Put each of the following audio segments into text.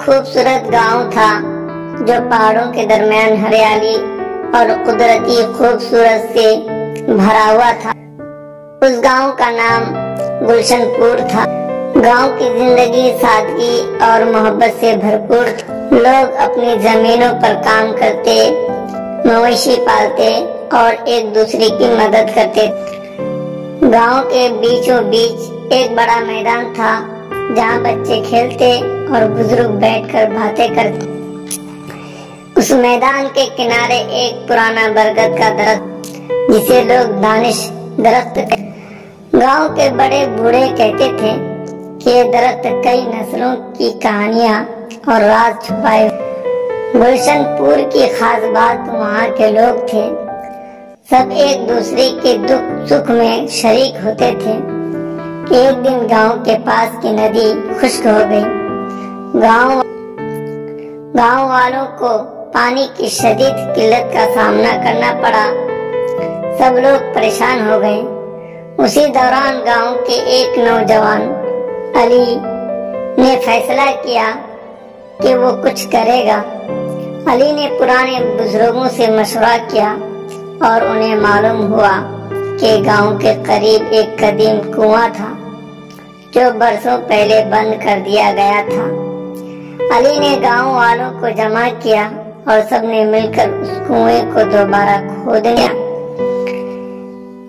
خوبصورت گاؤں تھا جو پہاڑوں کے درمیان ہریالی اور قدرتی خوبصورت سے بھرا ہوا تھا۔ اس گاؤں کا نام گلشن پور تھا۔ گاؤں کی زندگی سادگی اور محبت سے بھرپور تھا۔ لوگ اپنی زمینوں پر کام کرتے، مویشی پالتے اور ایک دوسرے کی مدد کرتے۔ گاؤں کے بیچوں بیچ ایک بڑا میدان تھا جہاں بچے کھیلتے اور بزرگ بیٹھ کر باتیں کرتے۔ اس میدان کے کنارے ایک پرانا برگد کا درخت جسے لوگ دانش درخت کہتے۔ گاؤں کے بڑے بوڑھے کہتے تھے کہ یہ درخت کئی نسلوں کی کہانیاں اور راز چھپائے۔ گلشن پور کی خاص بات وہاں کے لوگ تھے۔ سب ایک دوسرے کے دکھ سکھ میں شریک ہوتے تھے۔ ایک دن گاؤں کے پاس کی ندی خشک ہو گئی۔ گاؤں والوں کو پانی کی شدید قلت کا سامنا کرنا پڑا۔ سب لوگ پریشان ہو گئے۔ اسی دوران گاؤں کے ایک نوجوان علی نے فیصلہ کیا کہ وہ کچھ کرے گا۔ علی نے پرانے بزرگوں سے مشورہ کیا اور انہیں معلوم ہوا کہ گاؤں کے قریب ایک قدیم کنواں تھا جو برسوں پہلے بند کر دیا گیا تھا۔ علی نے گاؤں والوں کو جمع کیا اور سب نے مل کر اس کنویں کو دوبارہ کھودنے۔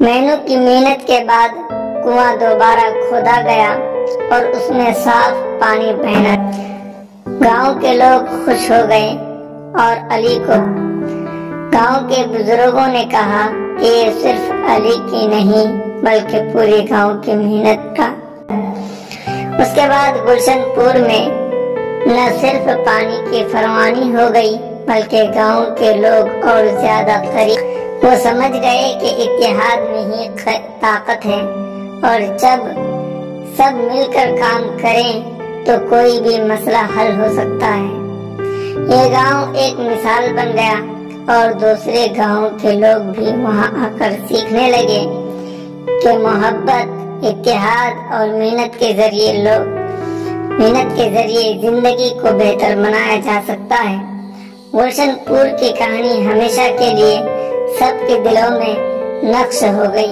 مہینوں کی محنت کے بعد کنواں دوبارہ کھودا گیا اور اس میں صاف پانی بہنا۔ گاؤں کے لوگ خوش ہو گئے اور علی کو گاؤں کے بزرگوں نے کہا کہ یہ صرف علی کی نہیں بلکہ پوری گاؤں کی محنت کا۔ اس کے بعد گلشن پور میں نہ صرف پانی کی فراوانی ہو گئی بلکہ گاؤں کے لوگ اور زیادہ قریب۔ وہ سمجھ گئے کہ اتحاد میں ہی طاقت ہے اور جب سب مل کر کام کریں تو کوئی بھی مسئلہ حل ہو سکتا ہے۔ یہ گاؤں ایک مثال بن گیا اور دوسرے گاؤں کے لوگ بھی وہاں آ کر سیکھنے لگے کہ محبت، اتحاد اور محنت کے ذریعے زندگی کو بہتر بنایا جا سکتا ہے۔ گلشن پور کی کہانی ہمیشہ کے لیے سب کے دلوں میں نقش ہو گئی۔